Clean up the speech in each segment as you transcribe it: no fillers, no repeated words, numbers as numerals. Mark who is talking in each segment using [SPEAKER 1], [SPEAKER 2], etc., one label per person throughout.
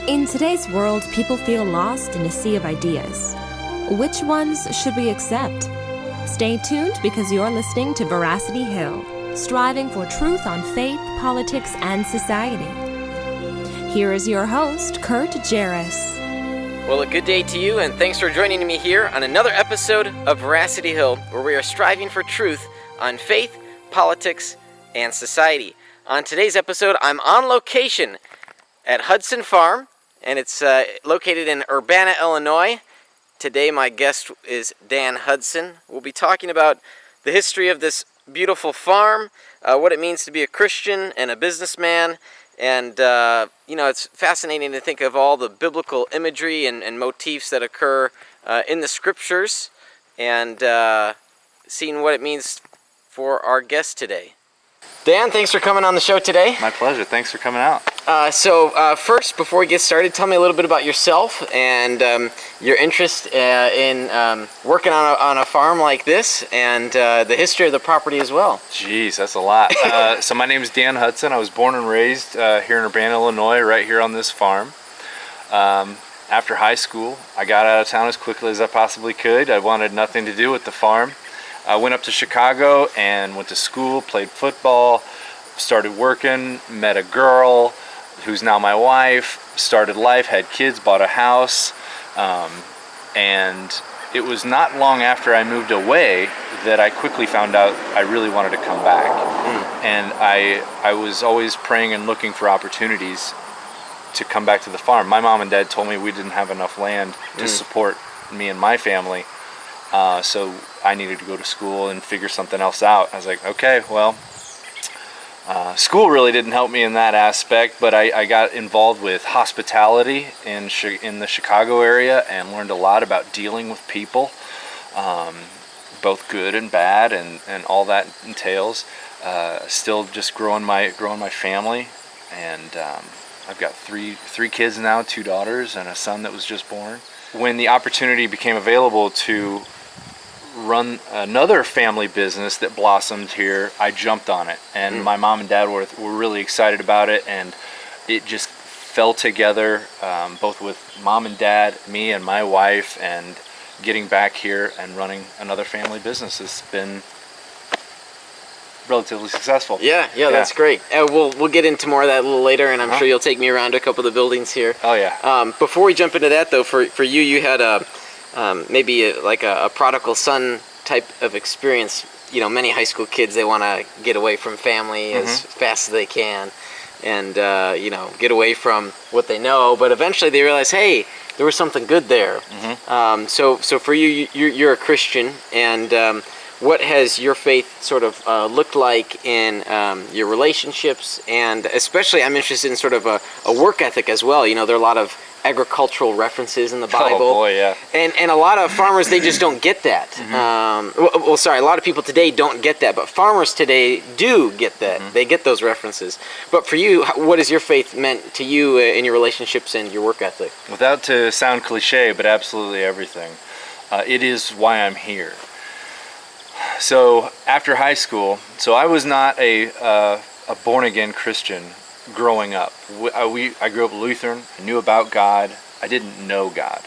[SPEAKER 1] In today's world, people feel lost in a sea of ideas. Which ones should we accept? Stay tuned because you're listening to Veracity Hill, striving for truth on faith, politics, and society. Here is your host, Kurt Jarris.
[SPEAKER 2] Well, a good day to you, and thanks for joining me here on another episode of Veracity Hill, where we are striving for truth on faith, politics, and society. On today's episode, I'm on location at Hudson Farm, and it's located in Urbana, Illinois. Today, my guest is Dan Hudson. We'll be talking about the history of this beautiful farm, what it means to be a Christian and a businessman, and it's fascinating to think of all the biblical imagery and motifs that occur in the scriptures, and seeing what it means for our guest today. Dan, thanks for coming on the show today.
[SPEAKER 3] My pleasure. Thanks for coming out.
[SPEAKER 2] First, before we get started, tell me a little bit about yourself and your interest in working on a farm like this, and the history of the property as well.
[SPEAKER 3] Jeez, that's a lot. So my name is Dan Hudson. I was born and raised here in Urbana, Illinois, right here on this farm. After high school, I got out of town as quickly as I possibly could. I wanted nothing to do with the farm. I went up to Chicago and went to school, played football, started working, met a girl who's now my wife, started life, had kids, bought a house, and it was not long after I moved away that I quickly found out I really wanted to come back. And I was always praying and looking for opportunities to come back to the farm. My mom and dad told me we didn't have enough land to support me and my family. So I needed to go to school and figure something else out. I was like, okay, well, school really didn't help me in that aspect, but I got involved with hospitality in the Chicago area and learned a lot about dealing with people, both good and bad, and all that entails. Still just growing my family, and I've got three kids now, 2 daughters and a son that was just born. When the opportunity became available to run another family business that blossomed here, I jumped on it, and my mom and dad were really excited about it, and it just fell together, both with mom and dad, me and my wife, and getting back here and running another family business has been relatively successful. Yeah,
[SPEAKER 2] that's great. We'll get into more of that a little later, and I'm sure you'll take me around a couple of the buildings here.
[SPEAKER 3] Oh yeah.
[SPEAKER 2] Before we jump into that, though, for you had maybe a prodigal son type of experience. You know, many high school kids, they want to get away from family as fast as they can, and get away from what they know. But eventually, they realize, hey, there was something good there. So for you, you're a Christian, and what has your faith sort of looked like in your relationships, and especially I'm interested in sort of a work ethic as well. You know, there are a lot of agricultural references in the Bible.
[SPEAKER 3] Oh boy, yeah.
[SPEAKER 2] And a lot of farmers, they just don't get that. A lot of people today don't get that, but farmers today do get that. They get those references. But for you, what has your faith meant to you in your relationships and your work ethic?
[SPEAKER 3] Without to sound cliche, but absolutely everything. It is why I'm here. So after high school, I was not a born-again Christian growing up. I grew up Lutheran. I knew about God. I didn't know God.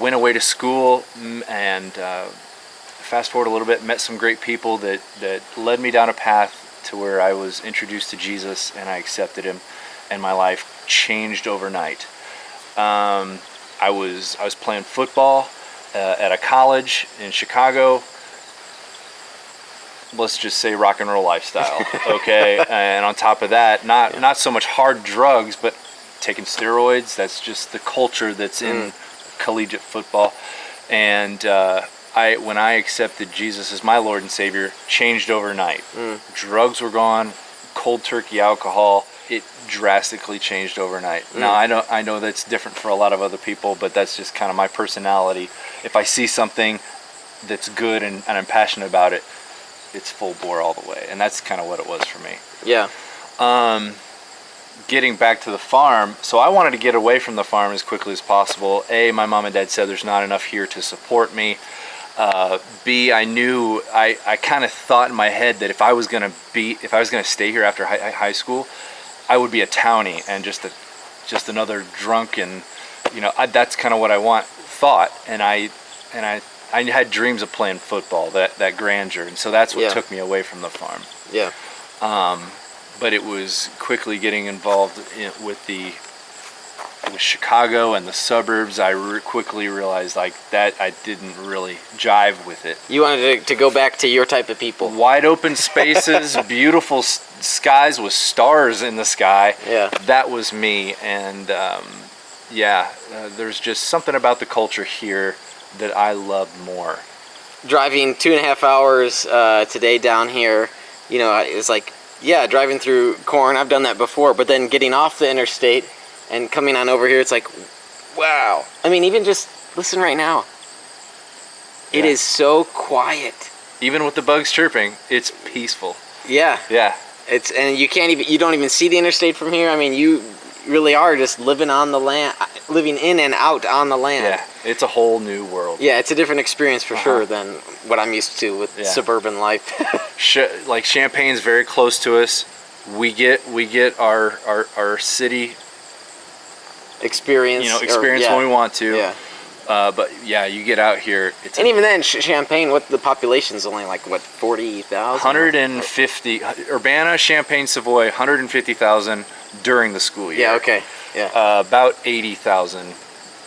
[SPEAKER 3] Went away to school, and fast forward a little bit, met some great people that led me down a path to where I was introduced to Jesus, and I accepted him, and my life changed overnight. I was playing football at a college in Chicago. Let's just say rock and roll lifestyle, okay? And on top of that, not so much hard drugs, but taking steroids. That's just the culture that's in collegiate football. And when I accepted Jesus as my Lord and Savior, changed overnight. Drugs were gone, cold turkey alcohol. It drastically changed overnight. Now I know that's different for a lot of other people, but that's just kind of my personality. If I see something that's good and I'm passionate about it, it's full bore all the way, and that's kind of what it was for me.
[SPEAKER 2] Yeah.
[SPEAKER 3] Getting back to the farm, so I wanted to get away from the farm as quickly as possible. A, my mom and dad said there's not enough here to support me. B, I kind of thought in my head that if I was gonna stay here after high school, I would be a townie and just just another drunken, that's kind of what I thought, and I had dreams of playing football, that grandeur, and so that's what took me away from the farm.
[SPEAKER 2] Yeah.
[SPEAKER 3] But it was quickly getting involved with Chicago and the suburbs. I quickly realized that I didn't really jive with it.
[SPEAKER 2] You wanted to go back to your type of people.
[SPEAKER 3] Wide open spaces, beautiful skies with stars in the sky.
[SPEAKER 2] Yeah. That
[SPEAKER 3] was me, and there's just something about the culture here that I love more.
[SPEAKER 2] Driving 2.5 hours today down here, it's like, driving through corn. I've done that before, but then getting off the interstate and coming on over here, it's like, wow. I mean, even just listen right now. It is so quiet.
[SPEAKER 3] Even with the bugs chirping, it's peaceful.
[SPEAKER 2] Yeah.
[SPEAKER 3] Yeah.
[SPEAKER 2] And you don't even see the interstate from here. I mean, you really are just living on the land, living in and out on the land.
[SPEAKER 3] Yeah, it's a whole new world.
[SPEAKER 2] Yeah, it's a different experience for sure than what I'm used to with suburban life.
[SPEAKER 3] Like Champaign's very close to us. We get our city
[SPEAKER 2] experience
[SPEAKER 3] when we want to.
[SPEAKER 2] Yeah.
[SPEAKER 3] But you get out here.
[SPEAKER 2] Even then, Champaign, the population's only 40,000?
[SPEAKER 3] 150. Urbana, Champaign, Savoy, 150,000 during the school year.
[SPEAKER 2] Yeah. Okay. Yeah.
[SPEAKER 3] About 80,000.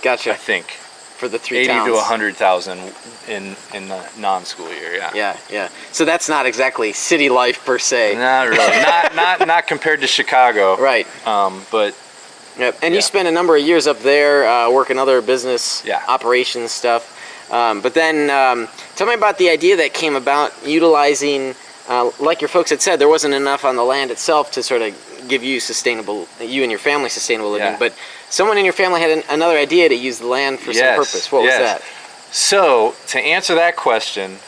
[SPEAKER 2] Gotcha.
[SPEAKER 3] I think.
[SPEAKER 2] For the 3
[SPEAKER 3] 80
[SPEAKER 2] towns.
[SPEAKER 3] to 100,000 in the non-school year. Yeah.
[SPEAKER 2] Yeah. So that's not exactly city life per se.
[SPEAKER 3] Not really. not compared to Chicago.
[SPEAKER 2] Right.
[SPEAKER 3] But.
[SPEAKER 2] Yep. And you spent a number of years up there working other business operations stuff. But then tell me about the idea that came about utilizing, like your folks had said, there wasn't enough on the land itself to sort of give you and your family sustainable living. But someone in your family had another idea to use the land for some purpose. What was that?
[SPEAKER 3] So to answer that question,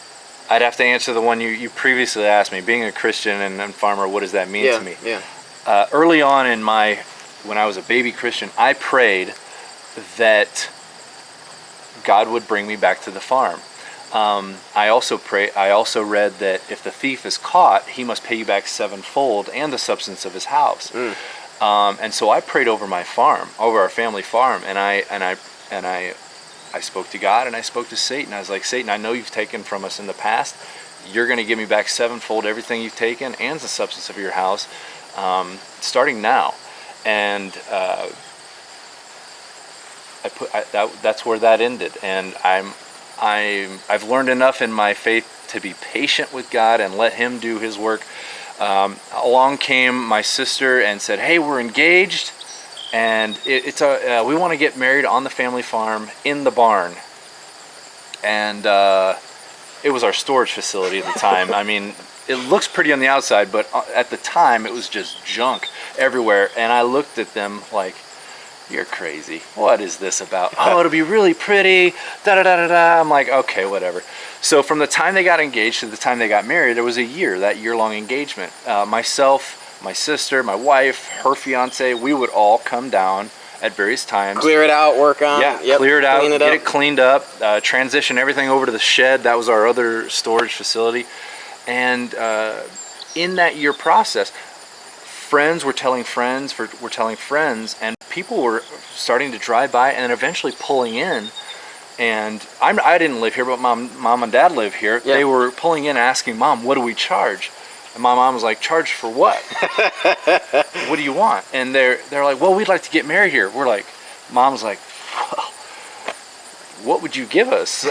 [SPEAKER 3] I'd have to answer the one you previously asked me. Being a Christian and farmer, what does that mean to me?
[SPEAKER 2] Yeah.
[SPEAKER 3] Early on when I was a baby Christian, I prayed that God would bring me back to the farm. I also read that if the thief is caught, he must pay you back sevenfold and the substance of his house. And so I prayed over my farm, over our family farm, and I spoke to God and I spoke to Satan. I was like, Satan, I know you've taken from us in the past. You're going to give me back sevenfold everything you've taken and the substance of your house, starting now. And that's where that ended. And I've learned enough in my faith to be patient with God and let Him do His work. Along came my sister and said, "Hey, we're engaged, and we want to get married on the family farm in the barn." And it was our storage facility at the time. I mean, it looks pretty on the outside, but at the time it was just junk everywhere. And I looked at them like, "You're crazy. What is this about?" "Oh, it'll be really pretty, da-da-da-da-da." I'm like, okay, whatever. So from the time they got engaged to the time they got married, there was a year, that year-long engagement. Myself, my sister, my wife, her fiance, we would all come down at various times.
[SPEAKER 2] Clear it out, work on it.
[SPEAKER 3] Yeah, clear it out, get it cleaned up, transition everything over to the shed. That was our other storage facility. And in that year process, friends were telling friends, and people were starting to drive by and eventually pulling in. And I didn't live here, but mom and dad live here.
[SPEAKER 2] Yeah.
[SPEAKER 3] They were pulling in asking, "Mom, what do we charge?" And my mom was like, "Charge for what?" "What do you want?" And they're like, "Well, we'd like to get married here." We're like, Mom's like, "Well, what would you give us?"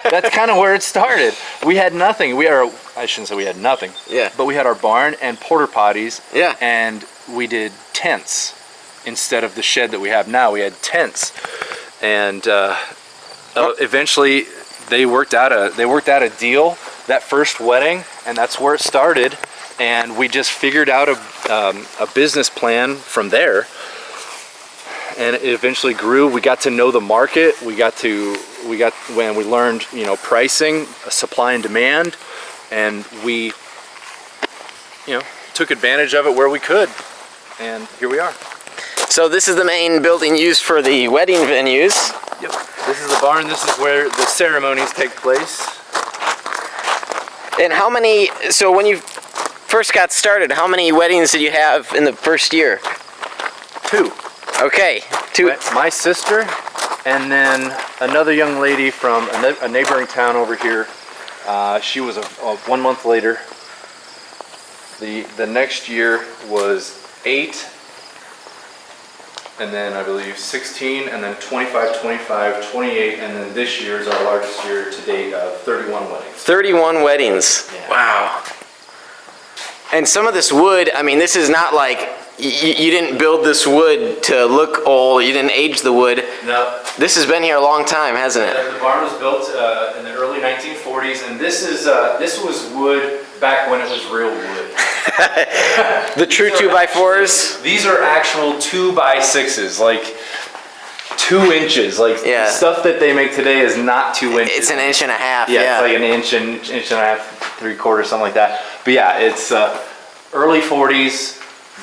[SPEAKER 3] That's kind of where it started. We had nothing. I shouldn't say we had nothing.
[SPEAKER 2] Yeah.
[SPEAKER 3] But we had our barn and porta potties.
[SPEAKER 2] Yeah.
[SPEAKER 3] And we did tents instead of the shed that we have now. We had tents, and eventually they worked out a deal that first wedding, and that's where it started. And we just figured out a business plan from there. And it eventually grew. We got to know the market. When we learned, pricing, supply and demand, and we, took advantage of it where we could. And here we are.
[SPEAKER 2] So this is the main building used for the wedding venues.
[SPEAKER 3] Yep. This is the barn. This is where the ceremonies take place.
[SPEAKER 2] And so when you first got started, how many weddings did you have in the first year?
[SPEAKER 3] 2.
[SPEAKER 2] Okay.
[SPEAKER 3] My sister, and then another young lady from a neighboring town over here. She was 1 month later. The next year was 8, and then I believe 16, and then 25, 25, 28, and then this year is our largest year to date of 31 weddings.
[SPEAKER 2] 31 weddings.
[SPEAKER 3] Yeah.
[SPEAKER 2] Wow. And some of this wood, I mean, this is not like you didn't build this wood to look old. You didn't age the wood.
[SPEAKER 3] No.
[SPEAKER 2] This has been here a long time, hasn't it?
[SPEAKER 3] The barn was built in the early 1940s, and this was wood back when it was real wood.
[SPEAKER 2] The true 2x4s.
[SPEAKER 3] These are actual 2x6s, like 2 inches. Like the stuff that they make today is not 2 inches.
[SPEAKER 2] It's an inch and a half.
[SPEAKER 3] Yeah, it's like an inch and a half, 3/4, something like that. But yeah, it's early 40s,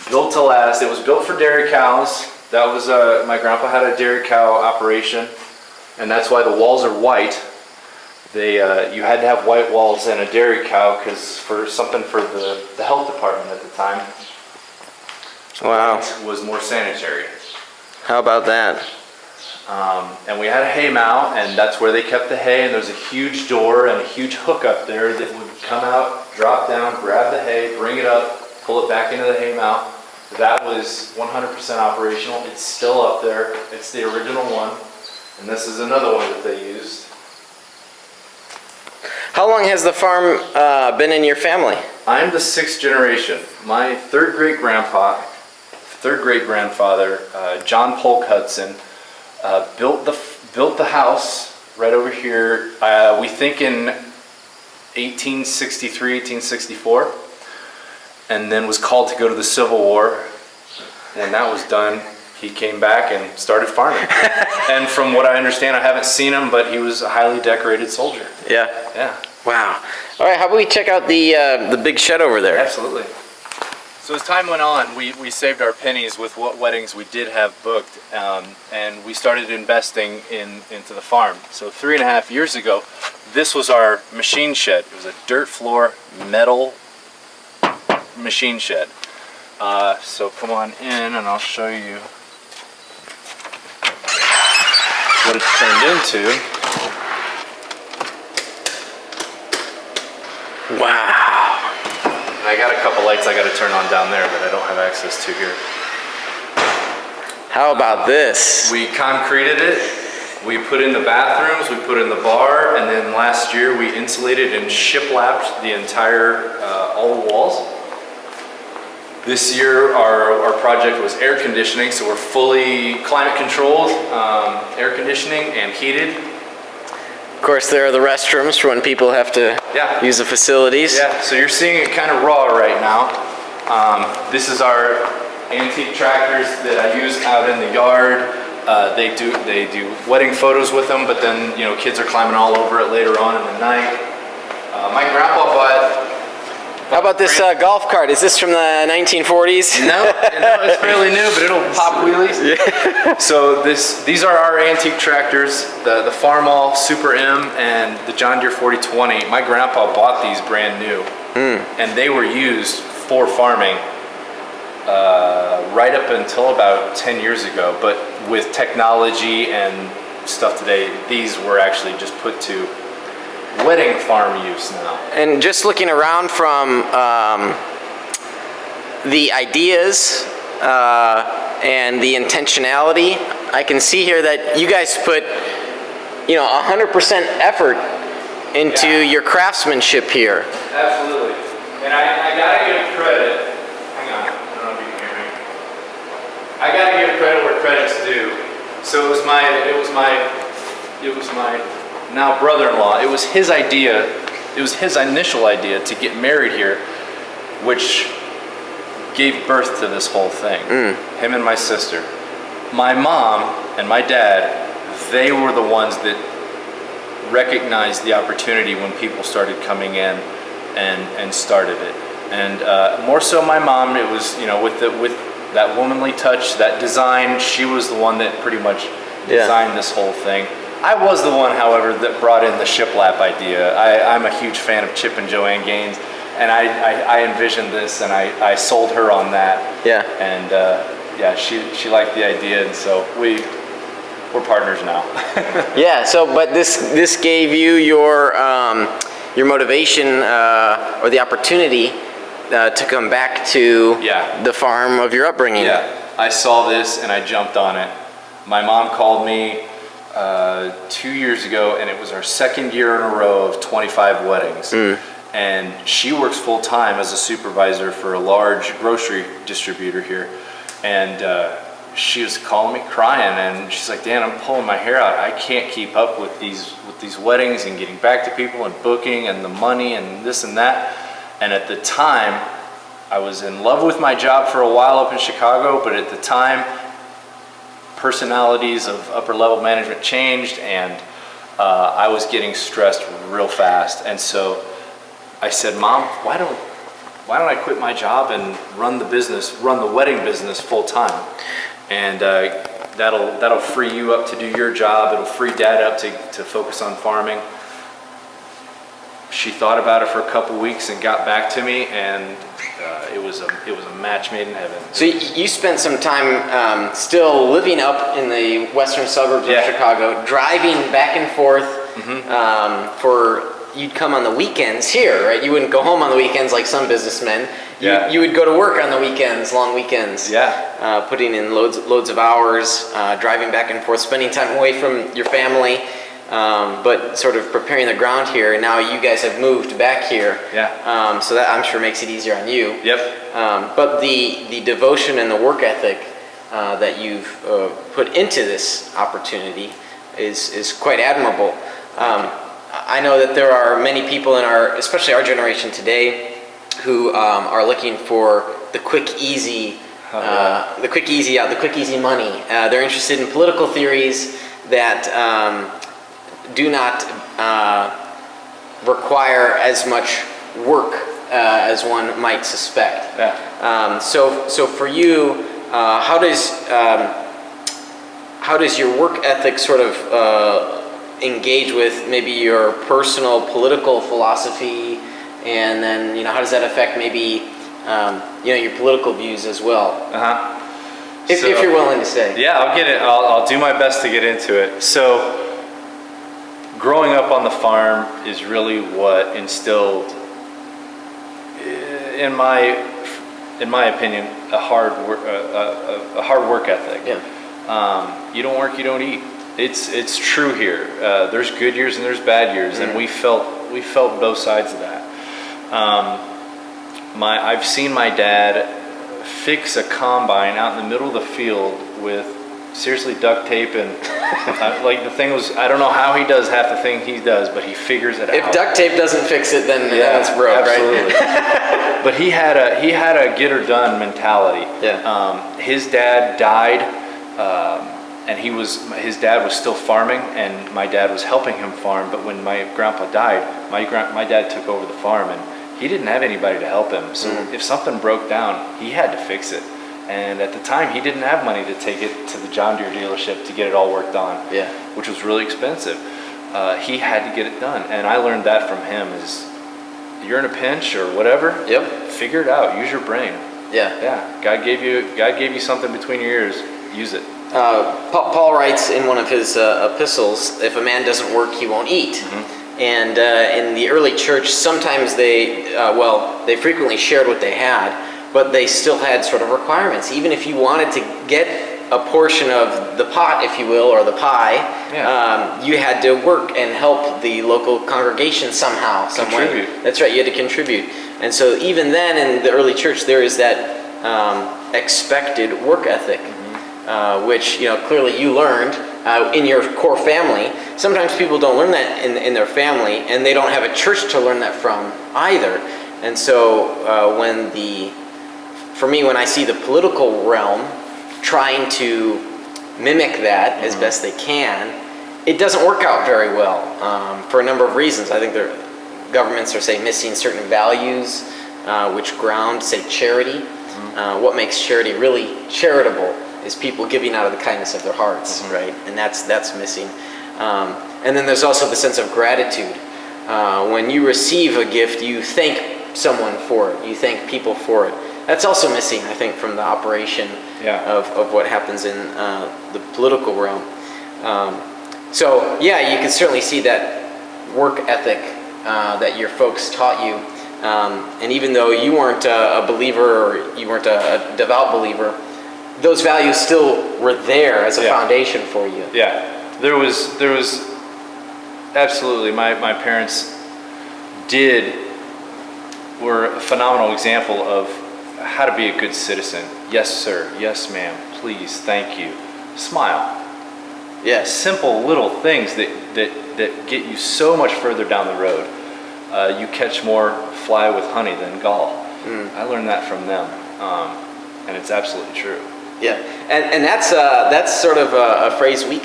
[SPEAKER 3] built to last. It was built for dairy cows. That was my grandpa had a dairy cow operation, and that's why the walls are white. They you had to have white walls in a dairy cow because for the health department at the time.
[SPEAKER 2] Wow.
[SPEAKER 3] White was more sanitary.
[SPEAKER 2] How about that?
[SPEAKER 3] And we had a hay mow, and that's where they kept the hay, and there's a huge door and a huge hook up there that would come out, drop down, grab the hay, bring it up, pull it back into the hay mow. That was 100% operational. It's still up there. It's the original one, and this is another one that they used.
[SPEAKER 2] How long has the farm been in your family?
[SPEAKER 3] I'm the 6th generation. My third great grandfather, John Polk Hudson, built the house right over here. We think in 1863, 1864, and then was called to go to the Civil War. When that was done, he came back and started farming. And from what I understand, I haven't seen him, but he was a highly decorated soldier.
[SPEAKER 2] Yeah.
[SPEAKER 3] Yeah.
[SPEAKER 2] Wow. All right. How about we check out the big shed over there?
[SPEAKER 3] Absolutely. So as time went on, we saved our pennies with what weddings we did have booked, and we started investing into the farm. So 3.5 years ago, this was our machine shed. It was a dirt floor, metal machine shed. So come on in and I'll show you what it's turned into.
[SPEAKER 2] Wow.
[SPEAKER 3] And I got a couple lights I got to turn on down there that I don't have access to here.
[SPEAKER 2] How about this?
[SPEAKER 3] We concreted it. We put in the bathrooms, we put in the bar, and then last year we insulated and shiplapped the entire, all the walls. This year our project was air conditioning, so we're fully climate controlled, air conditioning and heated.
[SPEAKER 2] Of course, there are the restrooms for when people have to use the facilities.
[SPEAKER 3] Yeah, so you're seeing it kind of raw right now. This is our antique tractors that I use out in the yard. They do wedding photos with them, but then kids are climbing all over it later on in the night. My grandpa bought.
[SPEAKER 2] How about this golf cart? Is this from the 1940s?
[SPEAKER 3] No, it's fairly new, but it'll pop wheelies. Yeah. So these are our antique tractors, the Farmall Super M and the John Deere 4020. My grandpa bought these brand new, and they were used for farming right up until about 10 years ago. But with technology and stuff today, these were actually just put to wedding farm use now.
[SPEAKER 2] And just looking around from the ideas and the intentionality, I can see here that you guys put 100% effort into your craftsmanship here.
[SPEAKER 3] Absolutely. And I gotta give credit. Hang on, I don't know if you can hear me. I gotta give credit where credit's due. So it was my now brother-in-law. It was his idea. It was his initial idea to get married here, which gave birth to this whole thing. Him and my sister. My mom and my dad, they were the ones that recognized the opportunity when people started coming in and started it. And more so my mom, it was, with that womanly touch, that design, she was the one that pretty much designed this whole thing. I was the one, however, that brought in the shiplap idea. I'm a huge fan of Chip and Joanne Gaines, and I envisioned this, and I sold her on that.
[SPEAKER 2] Yeah.
[SPEAKER 3] And yeah, she liked the idea, and so we're partners now.
[SPEAKER 2] Yeah. So, but this gave you your motivation or the opportunity to come back to the farm of your upbringing.
[SPEAKER 3] Yeah. I saw this and I jumped on it. My mom called me 2 years ago, and it was our second year in a row of 25 weddings. And she works full time as a supervisor for a large grocery distributor here. And she was calling me crying, and she's like, Dan, I'm pulling my hair out. I can't keep up with these weddings and getting back to people and booking and the money and this and that. And at the time, I was in love with my job for a while up in Chicago, but at the time, personalities of upper level management changed, and I was getting stressed real fast. And so I said, Mom, why don't I quit my job and run the wedding business full time? And that'll free you up to do your job. It'll free Dad up to focus on farming. She thought about it for a couple weeks and got back to me, and it was a match made in heaven.
[SPEAKER 2] So you spent some time still living up in the western suburbs of Chicago, driving back and forth you'd come on the weekends here, right? You wouldn't go home on the weekends like some businessmen. You would go to work on the weekends, long weekends. Putting in loads of hours, driving back and forth, spending time away from your family. But sort of preparing the ground here, and now you guys have moved back here. So that I'm sure makes it easier on you. But the devotion and the work ethic that you've put into this opportunity is quite admirable. I know that there are many people especially our generation today, who are looking for the quick, easy money. They're interested in political theories that do not require as much work as one might suspect. So for you, how does your work ethic sort of engage with maybe your personal political philosophy, and then how does that affect maybe your political views as well? If you're willing to say.
[SPEAKER 3] Yeah, I'll get it. I'll do my best to get into it. So, growing up on the farm is really what instilled, in my opinion, a hard work ethic. You don't work, you don't eat. It's true here. There's good years and there's bad years, and we felt both sides of that. I've seen my dad fix a combine out in the middle of the field with seriously duct tape and like the thing was, I don't know how he does half the thing he does, but he figures it out.
[SPEAKER 2] If duct tape doesn't fix it, then it's broke,
[SPEAKER 3] absolutely. Right? But he had a get her done mentality. His dad died, and his dad was still farming, and my dad was helping him farm. But when my grandpa died, my dad took over the farm, and he didn't have anybody to help him. So if something broke down, he had to fix it. And at the time, he didn't have money to take it to the John Deere dealership to get it all worked on, which was really expensive. He had to get it done, and I learned that from him. Is you're in a pinch or whatever, figure it out. Use your brain. God gave you something between your ears. Use it.
[SPEAKER 2] Paul writes in one of his epistles, if a man doesn't work, he won't eat. And in the early church, sometimes they frequently shared what they had, but they still had sort of requirements. Even if you wanted to get a portion of the pot, if you will, or the pie, you had to work and help the local congregation somehow, some way. That's right, you had to contribute. And so even then in the early church, there is that expected work ethic, which clearly you learned in your core family. Sometimes people don't learn that in their family, and they don't have a church to learn that from either. And so when I see the political realm trying to mimic that as best they can, it doesn't work out very well for a number of reasons. I think governments are, say, missing certain values which ground, say, charity. What makes charity really charitable is people giving out of the kindness of their hearts, right? And that's missing. And then there's also the sense of gratitude. When you receive a gift, you thank someone for it. You thank people for it. that's also missing, I think, from the operation of what happens in the political realm. So yeah, you can certainly see that work ethic that your folks taught you. And even though you weren't a believer, or you weren't a devout believer, those values still were there as a foundation for you.
[SPEAKER 3] Yeah, there was absolutely. My parents were a phenomenal example of how to be a good citizen. Yes, sir. Yes, ma'am. Please. Thank you. Smile.
[SPEAKER 2] Yeah.
[SPEAKER 3] Simple little things that get you so much further down the road. You catch more fly with honey than gall. I learned that from them, and it's absolutely true.
[SPEAKER 2] Yeah, and that's sort of a phrase we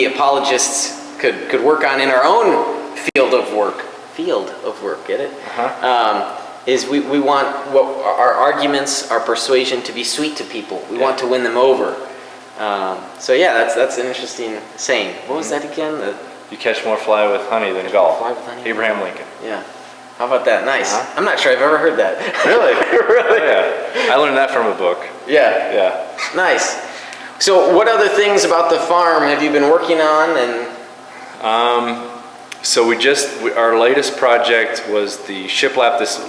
[SPEAKER 2] apologists could work on in our own field of work. Get it? Is we want our arguments, our persuasion to be sweet to people. We want to win them over. So yeah, that's an interesting saying. What was that again?
[SPEAKER 3] You catch more fly with honey than gall.
[SPEAKER 2] Fly with honey.
[SPEAKER 3] Abraham Lincoln.
[SPEAKER 2] Yeah. How about that? Nice. I'm not sure I've ever heard that.
[SPEAKER 3] Really?
[SPEAKER 2] Really?
[SPEAKER 3] Oh, yeah. I learned that from a book.
[SPEAKER 2] Yeah.
[SPEAKER 3] Yeah.
[SPEAKER 2] Nice. So what other things about the farm have you been working on? And
[SPEAKER 3] so our latest project was the shiplap this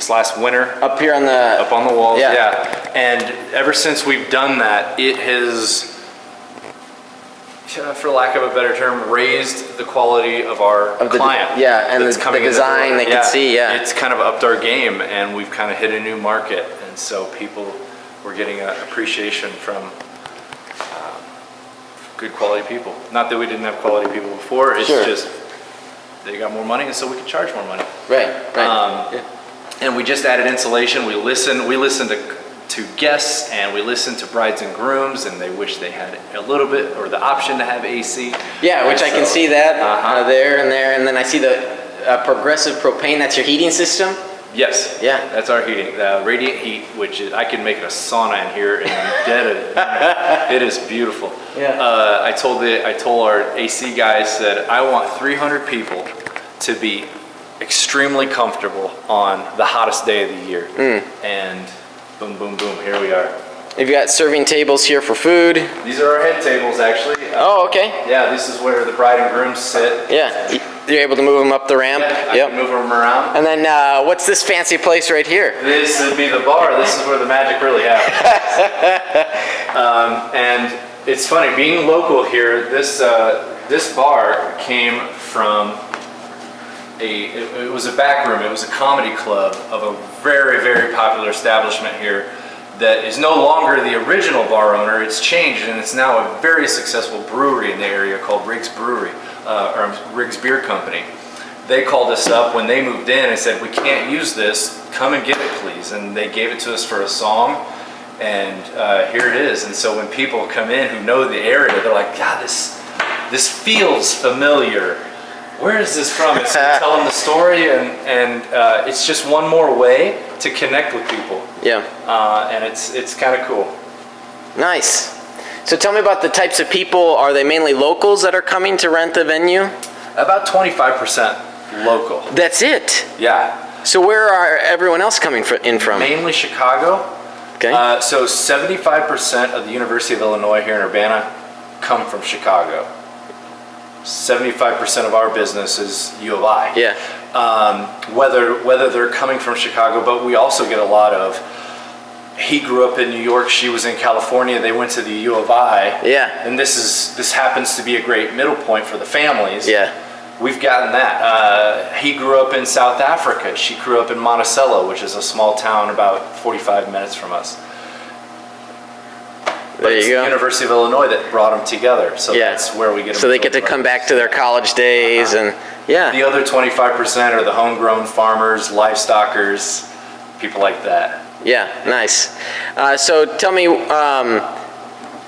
[SPEAKER 3] last winter.
[SPEAKER 2] up here on the
[SPEAKER 3] walls.
[SPEAKER 2] Yeah.
[SPEAKER 3] Yeah. And ever since we've done that, it has, for lack of a better term, raised the quality of our client.
[SPEAKER 2] And the design they can see. Yeah.
[SPEAKER 3] It's kind of upped our game, and we've kind of hit a new market, and so people were getting an appreciation from good quality people. Not that we didn't have quality people before. It's just they got more money, and so we could charge more money.
[SPEAKER 2] Right.
[SPEAKER 3] And we just added insulation. We listen to guests, and we listen to brides and grooms, and they wish they had a little bit, or the option to have AC.
[SPEAKER 2] Yeah, which I can see that there, and then I see the progressive propane. That's your heating system.
[SPEAKER 3] Yes.
[SPEAKER 2] Yeah.
[SPEAKER 3] That's our heating. Radiant heat, which is, I can make it a sauna in here, and I'm dead. It is beautiful.
[SPEAKER 2] Yeah.
[SPEAKER 3] I told our AC guys that I want 300 people to be extremely comfortable on the hottest day of the year. And boom, boom, boom, here we are.
[SPEAKER 2] You've got serving tables here for food.
[SPEAKER 3] These are our head tables, actually.
[SPEAKER 2] Oh, okay.
[SPEAKER 3] Yeah, this is where the bride and groom sit.
[SPEAKER 2] Yeah. You're able to move them up the ramp.
[SPEAKER 3] Yeah, I can move them around.
[SPEAKER 2] And then what's this fancy place right here?
[SPEAKER 3] This would be the bar. This is where the magic really happens. And it's funny, being local here, this bar came from it was a back room. It was a comedy club of a very, very popular establishment here that is no longer the original bar owner. It's changed, and it's now a very successful brewery in the area called Riggs Brewery, or Riggs Beer Company. They called us up when they moved in and said, "We can't use this. Come and get it, please." And they gave it to us for a song, and here it is. And so when people come in who know the area, they're like, "God, this feels familiar. Where is this from?" And so we tell them the story, and it's just one more way to connect with people.
[SPEAKER 2] Yeah.
[SPEAKER 3] And it's kind of cool.
[SPEAKER 2] Nice. So tell me about the types of people. Are they mainly locals that are coming to rent the venue?
[SPEAKER 3] About 25% local.
[SPEAKER 2] That's it?
[SPEAKER 3] Yeah.
[SPEAKER 2] So where are everyone else coming in from?
[SPEAKER 3] Mainly Chicago.
[SPEAKER 2] Okay.
[SPEAKER 3] So 75% of the University of Illinois here in Urbana come from Chicago. 75% of our business is U of I.
[SPEAKER 2] Yeah.
[SPEAKER 3] Whether they're coming from Chicago, but we also get a lot of, he grew up in New York, she was in California, they went to the U of I.
[SPEAKER 2] Yeah.
[SPEAKER 3] And this happens to be a great middle point for the families.
[SPEAKER 2] Yeah.
[SPEAKER 3] We've gotten that. He grew up in South Africa. She grew up in Monticello, which is a small town about 45 minutes from us. But it's the University of Illinois that brought them together, so that's where we get them.
[SPEAKER 2] So they get to come back to their college days, and
[SPEAKER 3] the other 25% are the homegrown farmers, livestockers, people like that.
[SPEAKER 2] Yeah, nice. So tell me,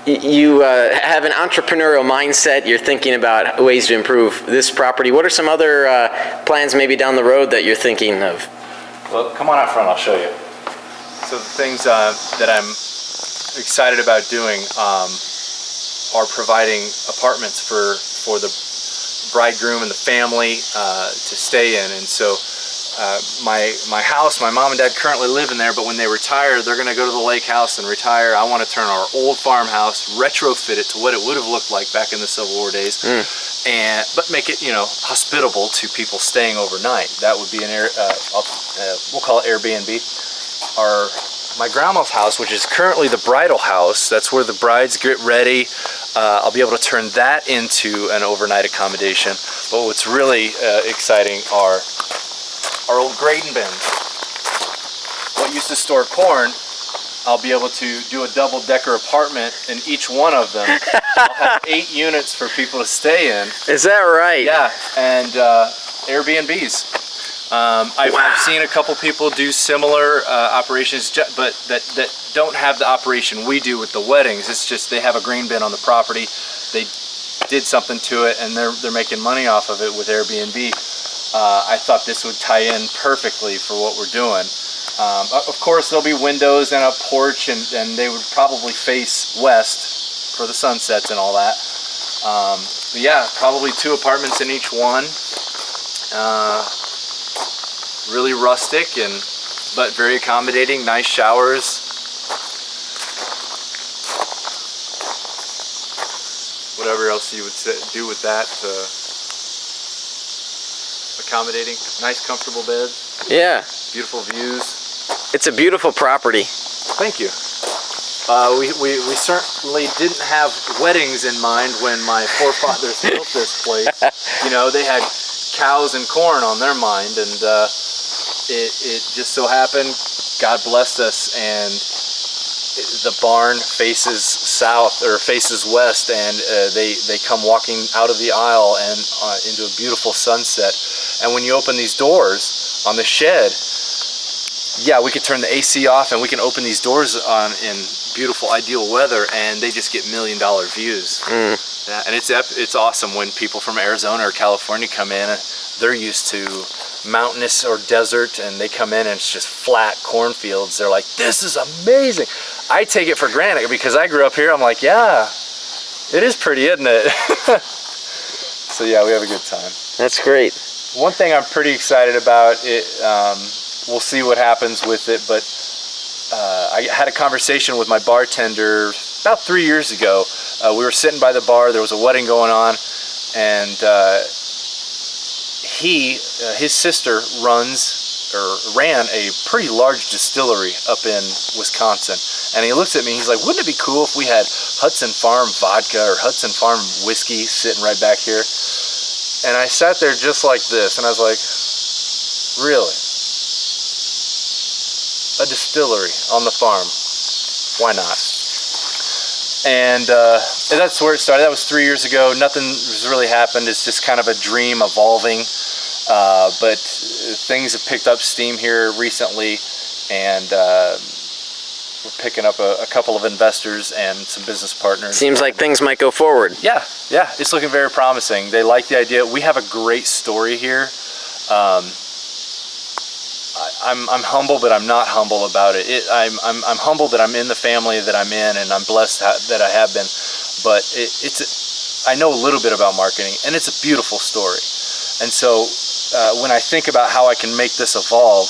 [SPEAKER 2] you have an entrepreneurial mindset. You're thinking about ways to improve this property. What are some other plans maybe down the road that you're thinking of?
[SPEAKER 3] Well, come on out front, I'll show you. So the things that I'm excited about doing are providing apartments for the bridegroom and the family to stay in, and so my house, my mom and dad currently live in there, but when they retire, they're going to go to the lake house and retire. I want to turn our old farmhouse, retrofit it to what it would have looked like back in the Civil War days, but make it, hospitable to people staying overnight. That would be we'll call it Airbnb. My grandma's house, which is currently the bridal house, that's where the brides get ready. I'll be able to turn that into an overnight accommodation. But what's really exciting are our old grain bins. What used to store corn, I'll be able to do a double-decker apartment in each one of them. I'll have 8 units for people to stay in.
[SPEAKER 2] Is that right?
[SPEAKER 3] Yeah, and Airbnbs. I've seen a couple people do similar operations, but that don't have the operation we do with the weddings. It's just they have a grain bin on the property. They did something to it, and they're making money off of it with Airbnb. I thought this would tie in perfectly for what we're doing. Of course, there'll be windows and a porch, and they would probably face west for the sunsets and all that. But yeah, probably 2 apartments in each one. Really rustic but very accommodating. Nice showers. Whatever else you would do with that. Accommodating. Nice, comfortable beds.
[SPEAKER 2] Yeah.
[SPEAKER 3] Beautiful views.
[SPEAKER 2] It's a beautiful property.
[SPEAKER 3] Thank you. We certainly didn't have weddings in mind when my forefathers built this place. They had cows and corn on their mind, and it just so happened, God blessed us, and the barn faces south or faces west, and they come walking out of the aisle and into a beautiful sunset. And when you open these doors on the shed, yeah, we could turn the AC off and we can open these doors on in beautiful, ideal weather, and they just get $1 million views. Yeah, and it's awesome when people from Arizona or California come in. They're used to mountainous or desert, and they come in and it's just flat cornfields. They're like, this is amazing. I take it for granted because I grew up here. I'm like, yeah, it is pretty, isn't it? So yeah, we have a good time.
[SPEAKER 2] That's great.
[SPEAKER 3] One thing I'm pretty excited about, we'll see what happens with it, but I had a conversation with my bartender about 3 years ago. We were sitting by the bar, there was a wedding going on, and his sister ran a pretty large distillery up in Wisconsin. And he looks at me, he's like, wouldn't it be cool if we had Hudson Farm vodka or Hudson Farm whiskey sitting right back here? And I sat there just like this, and I was like, really? A distillery on the farm? Why not? And that's where it started. That was 3 years ago. Nothing has really happened. It's just kind of a dream evolving. But things have picked up steam here recently, and we're picking up a couple of investors and some business partners.
[SPEAKER 2] Seems like things might go forward.
[SPEAKER 3] Yeah, it's looking very promising. They like the idea. We have a great story here. I'm humble, but I'm not humble about it. I'm humble that I'm in the family that I'm in, and I'm blessed that I have been. But I know a little bit about marketing, and it's a beautiful story. And so when I think about how I can make this evolve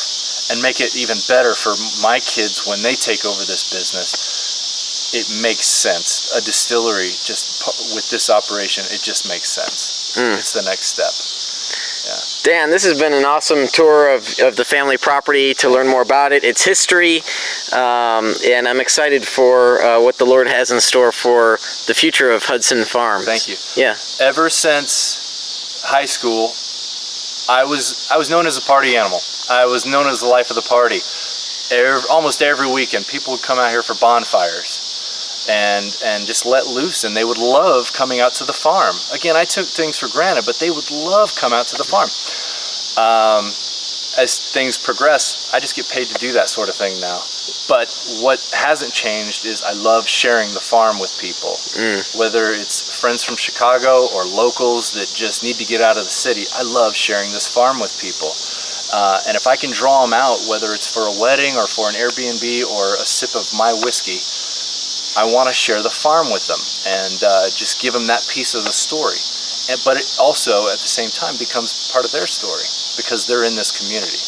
[SPEAKER 3] and make it even better for my kids when they take over this business, it makes sense. A distillery, just with this operation, it just makes sense. It's the next step. Yeah.
[SPEAKER 2] Dan, this has been an awesome tour of the family property to learn more about it, its history, and I'm excited for what the Lord has in store for the future of Hudson Farm.
[SPEAKER 3] Thank you.
[SPEAKER 2] Yeah.
[SPEAKER 3] Ever since high school, I was known as a party animal. I was known as the life of the party. Almost every weekend, people would come out here for bonfires and just let loose, and they would love coming out to the farm. Again, I took things for granted, but they would love come out to the farm. As things progress, I just get paid to do that sort of thing now. But what hasn't changed is I love sharing the farm with people. Whether it's friends from Chicago or locals that just need to get out of the city, I love sharing this farm with people. And if I can draw them out, whether it's for a wedding or for an Airbnb or a sip of my whiskey, I want to share the farm with them and just give them that piece of the story. But it also, at the same time, becomes part of their story because they're in this community.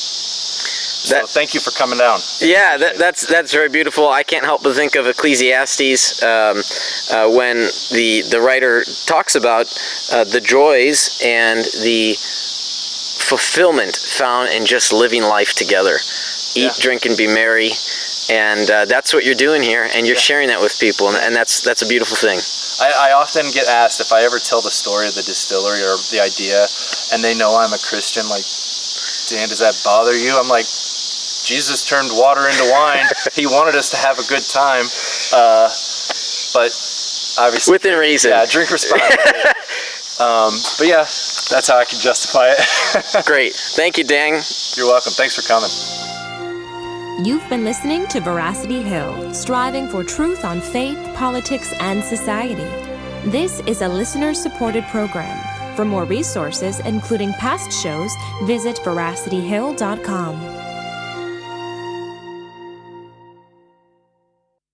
[SPEAKER 3] So thank you for coming down.
[SPEAKER 2] Yeah, that's very beautiful. I can't help but think of Ecclesiastes when the writer talks about the joys and the fulfillment found in just living life together. Eat, drink, and be merry. And that's what you're doing here, and you're sharing that with people, and that's a beautiful thing.
[SPEAKER 3] I often get asked if I ever tell the story of the distillery or the idea, and they know I'm a Christian, like, Dan, does that bother you? I'm like, Jesus turned water into wine. He wanted us to have a good time, but obviously
[SPEAKER 2] within reason.
[SPEAKER 3] Yeah, drink responsibly. But yeah, that's how I can justify it.
[SPEAKER 2] Great. Thank you, Dan.
[SPEAKER 3] You're welcome. Thanks for coming.
[SPEAKER 1] You've been listening to Veracity Hill, striving for truth on faith, politics, and society. This is a listener-supported program. For more resources, including past shows, visit veracityhill.com.